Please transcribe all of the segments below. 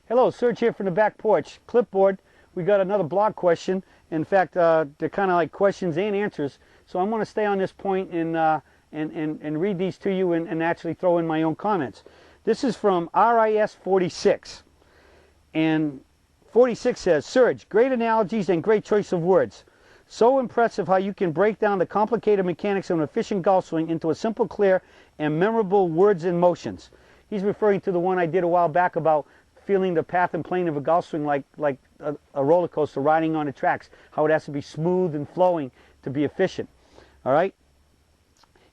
Hello, Serge here from the back porch. Clipboard, we got another blog question. In fact, they're kind of like questions and answers. So I'm going to stay on this point and read these to you and actually throw in my own comments. This is from RIS46. And 46 says, Serge, great analogies and great choice of words. So impressive how you can break down the complicated mechanics of an efficient golf swing into a simple, clear, and memorable words and motions. He's referring to the one I did a while back about feeling the path and plane of a golf swing like a roller coaster riding on the tracks, how it has to be smooth and flowing to be efficient. All right?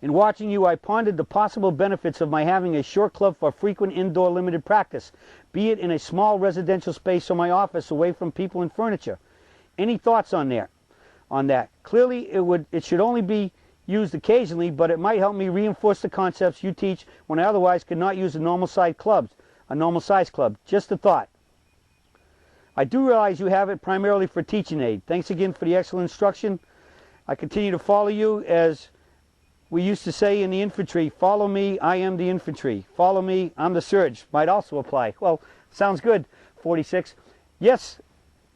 In watching you, I pondered the possible benefits of my having a short club for frequent indoor limited practice, be it in a small residential space or my office away from people and furniture. Any thoughts on that? Clearly, it should only be used occasionally, but it might help me reinforce the concepts you teach when I otherwise could not use a normal size club. Just a thought. I do realize you have it primarily for teaching aid. Thanks again for the excellent instruction. I continue to follow you, as we used to say in the infantry, follow me, I am the infantry. Follow me, I'm the Serge. Might also apply. Well, sounds good, 46. Yes,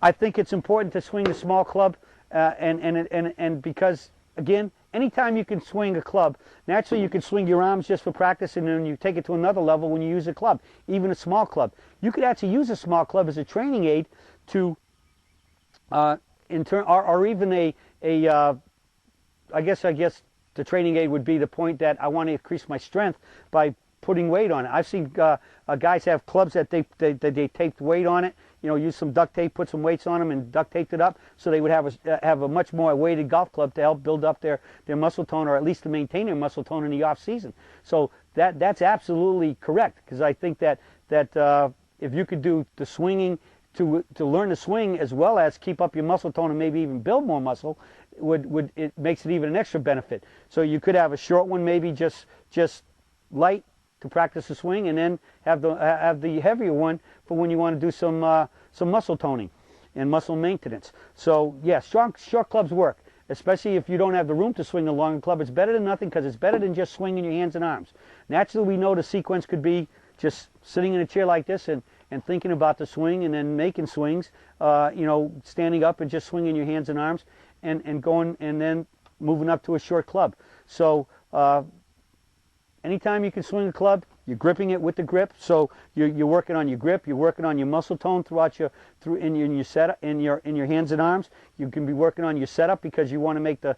I think it's important to swing a small club, and because, again, anytime you can swing a club, naturally you can swing your arms just for practice, and then you take it to another level when you use a club, even a small club. You could actually use a small club as a training aid to, or even I guess the training aid would be the point that I want to increase my strength by putting weight on it. I've seen guys have clubs that they taped weight on it. You know, use some duct tape, put some weights on them, and duct taped it up, so they would have a much more weighted golf club to help build up their muscle tone, or at least to maintain their muscle tone in the off season. So that's absolutely correct, because I think that if you could do the swinging to learn to swing as well as keep up your muscle tone and maybe even build more muscle, it makes it even an extra benefit. So you could have a short one, maybe just light, to practice the swing, and then have the heavier one for when you want to do some muscle toning and muscle maintenance. So yeah, short clubs work, especially if you don't have the room to swing a longer club. It's better than nothing, because it's better than just swinging your hands and arms. Naturally, we know the sequence could be just sitting in a chair like this and thinking about the swing, and then making swings, standing up and just swinging your hands and arms, and going, and then moving up to a short club. So anytime you can swing a club, you're gripping it with the grip, so you're working on your grip, you're working on your muscle tone in your setup, in your hands and arms. You can be working on your setup, because you want to make the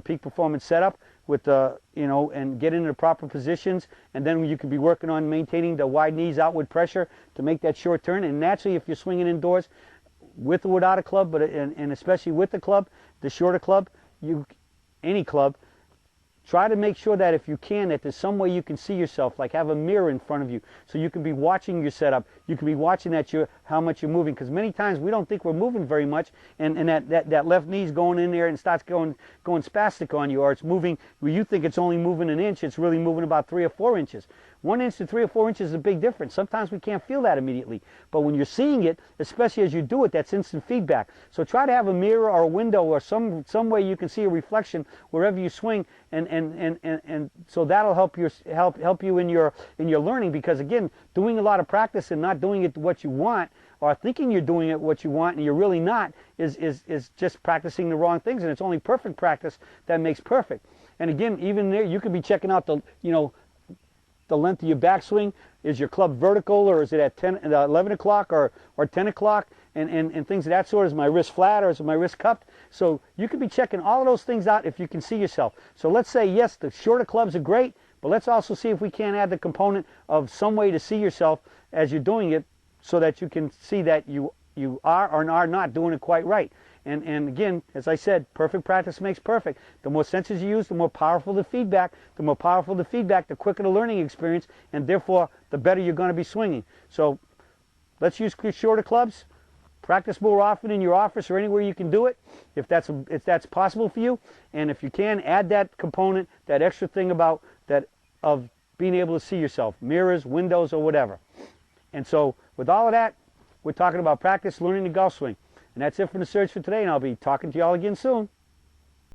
peak performance setup with and get into the proper positions, and then you can be working on maintaining the wide knees, outward pressure to make that short turn. And naturally, if you're swinging indoors, with or without a club, and especially with the club, the shorter club, any club, try to make sure that if you can, that there's some way you can see yourself, like have a mirror in front of you, so you can be watching your setup. You can be watching how much you're moving, because many times we don't think we're moving very much, and that left knee's going in there and starts going spastic on you, or it's moving where you think it's only moving an inch, it's really moving about 3 or 4 inches. 1 inch to 3 or 4 inches is a big difference. Sometimes we can't feel that immediately, but when you're seeing it, especially as you do it, that's instant feedback. So try to have a mirror or a window or some way you can see a reflection wherever you swing, and so that'll help you in your learning, because again, doing a lot of practice and not doing it what you want, or thinking you're doing it what you want and you're really not, is just practicing the wrong things. And it's only perfect practice that makes perfect. And again, even there, you could be checking out the length of your backswing. Is your club vertical, or is it at 11 o'clock or 10 o'clock, and things of that sort? Is my wrist flat, or is my wrist cupped? So you could be checking all of those things out if you can see yourself. So let's say, yes, the shorter clubs are great, but let's also see if we can't add the component of some way to see yourself as you're doing it, so that you can see that you are or are not doing it quite right. And again, as I said, perfect practice makes perfect. The more senses you use, the more powerful the feedback. The more powerful the feedback, the quicker the learning experience, and therefore the better you're going to be swinging. So let's use shorter clubs. Practice more often in your office or anywhere you can do it, if that's possible for you. And if you can, add that component, that extra thing about that, of being able to see yourself, mirrors, windows, or whatever. And so with all of that, we're talking about practice, learning the golf swing. And that's it from the Serge for today, and I'll be talking to you all again soon.